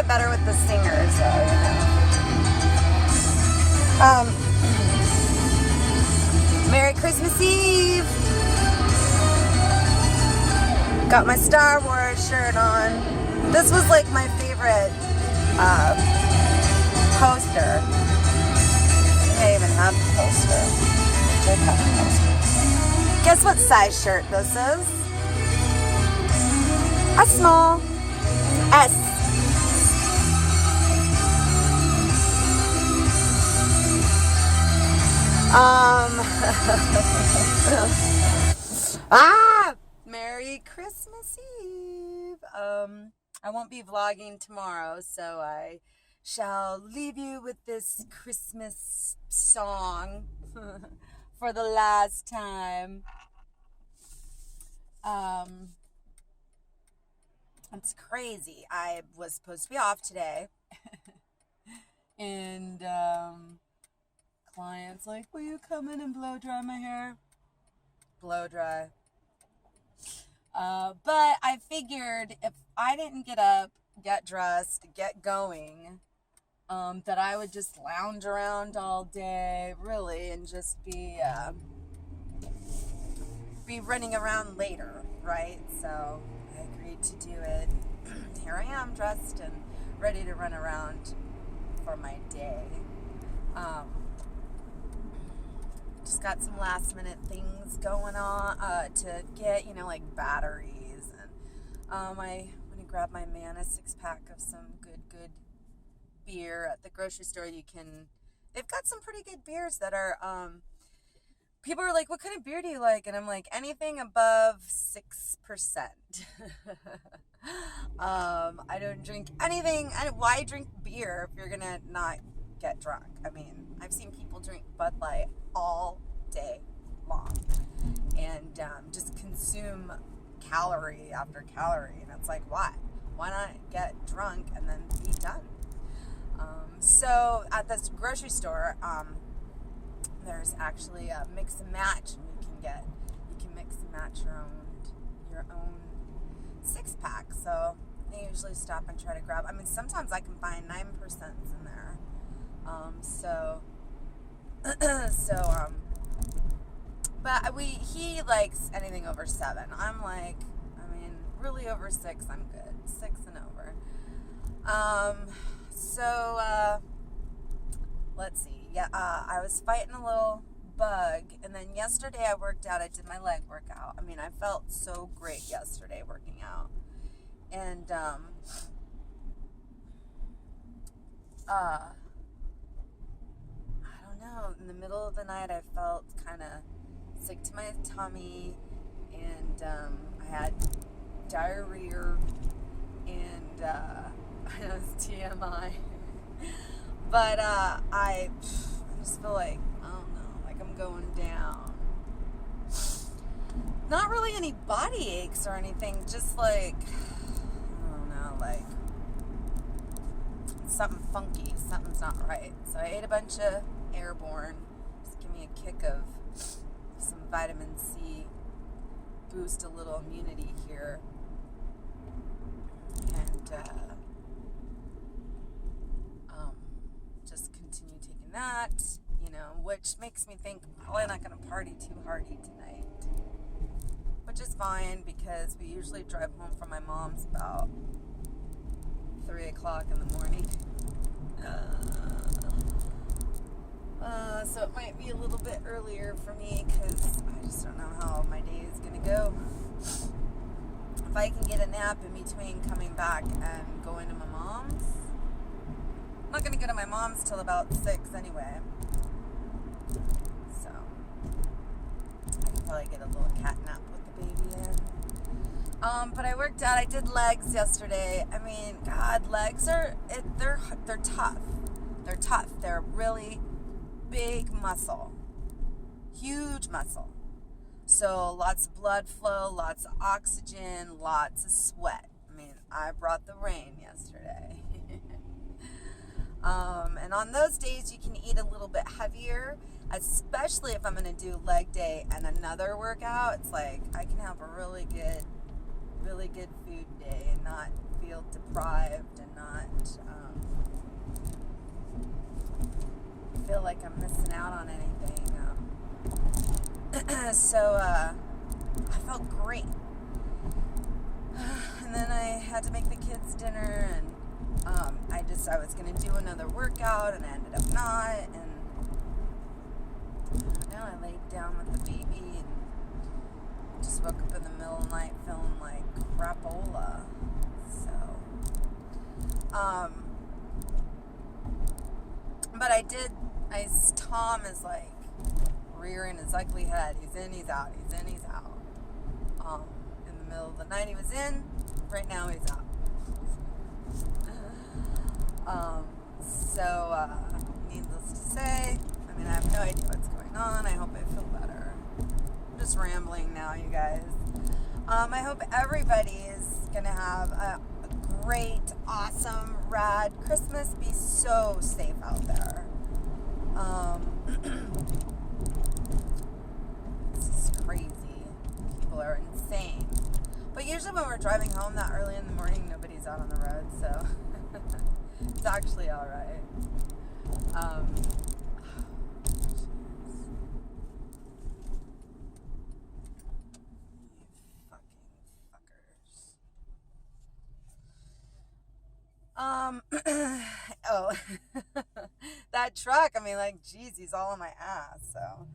get better with the singers, though, you know. Merry Christmas Eve! Got my Star Wars shirt on. This was like my favorite poster. I even have the poster. I did have the poster. Guess what size shirt this is? A small S. Merry Christmas Eve. I won't be vlogging tomorrow, so I shall leave you with this Christmas song for the last time. It's crazy. I was supposed to be off today. And clients like, will you come in and blow dry my hair? Blow dry. But I figured if I didn't get up, get dressed, get going, that I would just lounge around all day, really, and just be running around later, right? So I agreed to do it. Here I am, dressed and ready to run around for my day. Just got some last minute things going on to get, like batteries, and I'm gonna grab my man a 6-pack of some good beer at the grocery store. They've got some pretty good beers that are people are like, what kind of beer do you like? And I'm like, anything above 6%. I don't drink anything. Why drink beer if you're gonna not get drunk? I mean, I've seen people drink Bud Light all day long and just consume calorie after calorie, and it's like, why not get drunk and then be done? So at this grocery store, there's actually a mix and match, and you can mix and match your own 6-pack. So I usually stop and try to grab. I mean, sometimes I can find 9% in there. But he likes anything over 7. I'm like, really over 6, I'm good. 6 and over. Let's see. Yeah, I was fighting a little bug, and then yesterday I worked out. I did my leg workout. I mean, I felt so great yesterday working out. And, I don't know, in the middle of the night I felt kind of sick to my tummy, and I had diarrhea, and I know it's TMI, but I just feel like, I don't know, like I'm going down. Not really any body aches or anything, just like, I don't know, like something funky, something's not right. So I ate a bunch of Airborne, just give me a kick of some vitamin C, boost a little immunity here, and just continue taking that, which makes me think I'm probably not going to party too hardy tonight, which is fine because we usually drive home from my mom's about 3 o'clock in the morning. So it might be a little bit earlier for me because I just don't know how my day is going to go. If I can get a nap in between coming back and going to my mom's. I'm not going to go to my mom's till about 6 anyway. So I can probably get a little cat nap with the baby in. But I worked out. I did legs yesterday. I mean, God, legs they're tough. They're tough. They're really big muscle. Huge muscle. So lots of blood flow, lots of oxygen, lots of sweat. I mean, I brought the rain yesterday. And on those days, you can eat a little bit heavier, especially if I'm going to do leg day and another workout. It's like I can have a really good really good food day and not feel deprived and not feel like I'm missing out on anything. So I felt great. And then I had to make the kids dinner, and I was going to do another workout, and I ended up not, and now I laid down with the baby and just woke up in the middle of the night feeling like crapola. So, but Tom is like rearing his ugly head. He's in, he's out, he's in, he's out. In the middle of the night he was in, right now he's out. Needless to say, I mean, I have no idea what's going on. I hope I feel better. I'm just rambling now, you guys. I hope everybody is gonna have a great, awesome, rad Christmas. Be so safe out there. This is crazy. People are insane. But usually when we're driving home that early in the morning, nobody's out on the road, so it's actually all right. Oh, that truck, I mean, like, geez, he's all on my ass, so,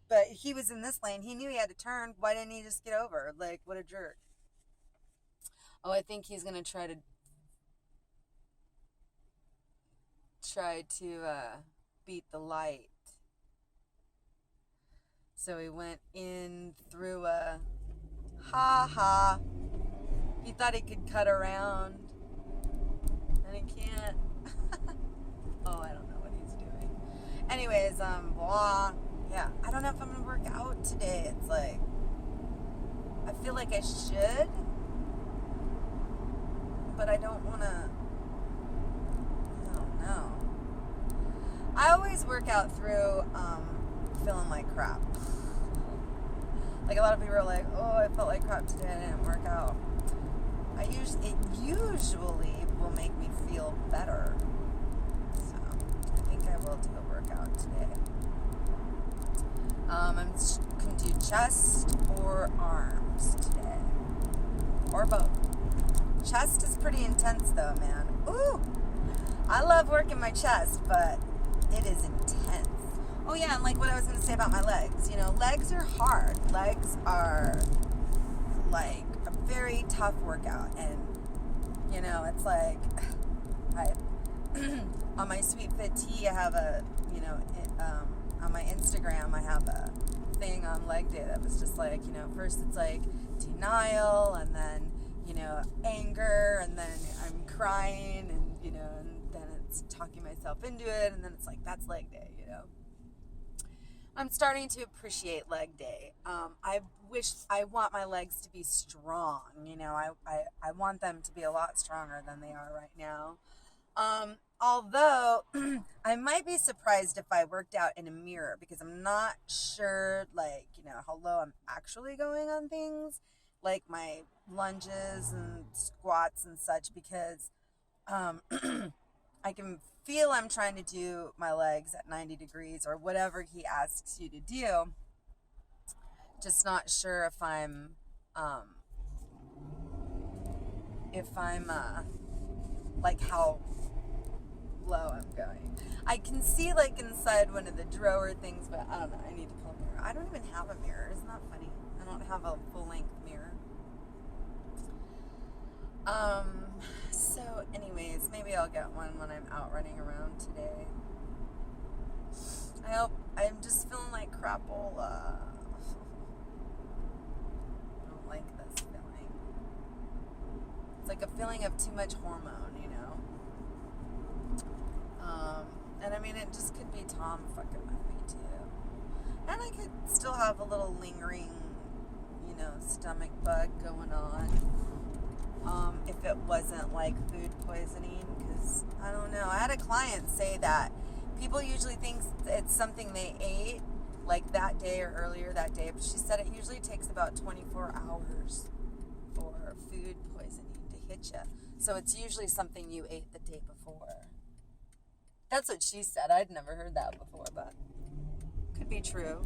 but he was in this lane, he knew he had to turn, why didn't he just get over, like, what a jerk. Oh, I think he's gonna try to beat the light, so he went in through a, he thought he could cut around, and he can't. Oh, I don't know what he's doing. Anyways, blah. Yeah, I don't know if I'm gonna work out today. It's like, I feel like I should, but I don't wanna, I don't know. I always work out through, feeling like crap. Like, a lot of people are like, oh, I felt like crap today, I didn't work out. It usually will make me feel better. So, I think I will do a workout today. I'm going to do chest or arms today. Or both. Chest is pretty intense though, man. Ooh! I love working my chest, but it is intense. Oh yeah, and like what I was going to say about my legs. You know, legs are hard. Legs are like a very tough workout, and you know, it's like on my Sweet Fit Tea I have a, you know, on my Instagram I have a thing on leg day that was just like, you know, first it's like denial, and then, you know, anger, and then I'm crying, and you know, and then it's talking myself into it, and then it's like, that's leg day, you know. I'm starting to appreciate leg day. I want my legs to be strong. You know, I want them to be a lot stronger than they are right now. Although I might be surprised if I worked out in a mirror, because I'm not sure, like, you know, how low I'm actually going on things like my lunges and squats and such, because I can feel I'm trying to do my legs at 90 degrees or whatever he asks you to do. Just not sure if I'm like how low I'm going. I can see like inside one of the drawer things, but I don't know. I need to pull a mirror. I don't even have a mirror. Isn't that funny? I don't have a full length mirror. So anyways, maybe I'll get one when I'm out running around today. I'm just feeling like crapola. I don't like this feeling. It's like a feeling of too much hormone, you know? And I mean, it just could be Tom fucking with me too. And I could still have a little lingering, you know, stomach bug going on. If it wasn't like food poisoning, because I don't know. I had a client say that people usually think it's something they ate like that day or earlier that day, but she said it usually takes about 24 hours for food poisoning to hit you. So it's usually something you ate the day before. That's what she said. I'd never heard that before, but could be true.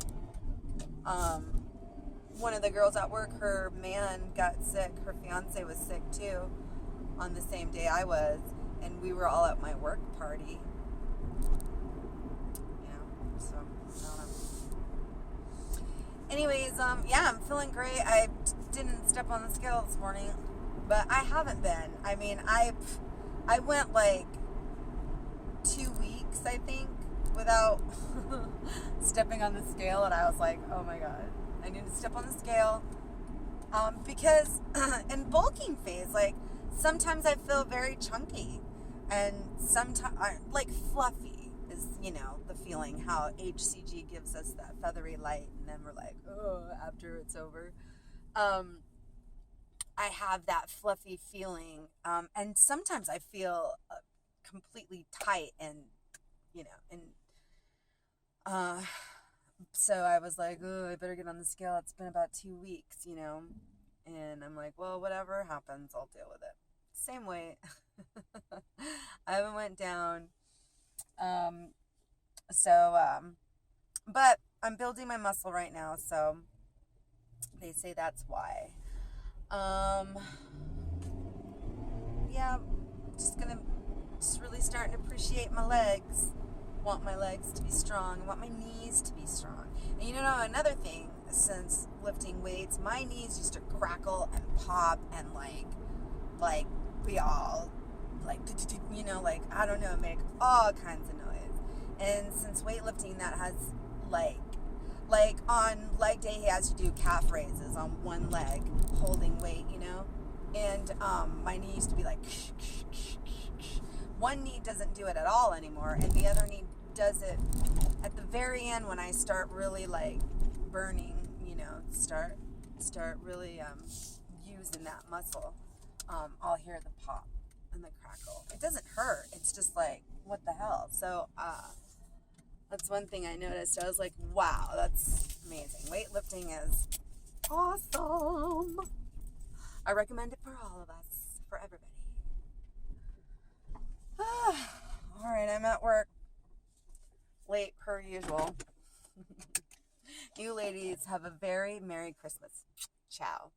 One of the girls at work, her man got sick. Her fiance was sick too on the same day I was, and we were all at my work party. So I don't know. Anyways, yeah, I'm feeling great. I didn't step on the scale this morning, but I haven't been. I mean, I went like 2 weeks, I think, without stepping on the scale, and I was like, oh my god, I need to step on the scale. Because in bulking phase, like, sometimes I feel very chunky, and sometimes, like, fluffy is, the feeling, how HCG gives us that feathery light, and then we're like, oh, after it's over. I have that fluffy feeling, and sometimes I feel completely tight, and, so I was like, oh, I better get on the scale. It's been about 2 weeks, and I'm like, well, whatever happens, I'll deal with it. Same weight. I haven't went down. But I'm building my muscle right now, so they say that's why. Yeah, just really starting to appreciate my legs. Want my legs to be strong. I want my knees to be strong. And another thing, since lifting weights, my knees used to crackle and pop and like be all like, I don't know, make all kinds of noise. And since weightlifting, that has like on leg day, he has to do calf raises on one leg, holding weight, and my knee used to be like, one knee doesn't do it at all anymore, and the other knee does it at the very end when I start really like burning, start really using that muscle. I'll hear the pop and the crackle. It doesn't hurt. It's just like, what the hell? So that's one thing I noticed. I was like, wow, that's amazing. Weightlifting is awesome. I recommend it for all of us, for everybody. All right, I'm at work late per usual. You ladies have a very Merry Christmas. Ciao.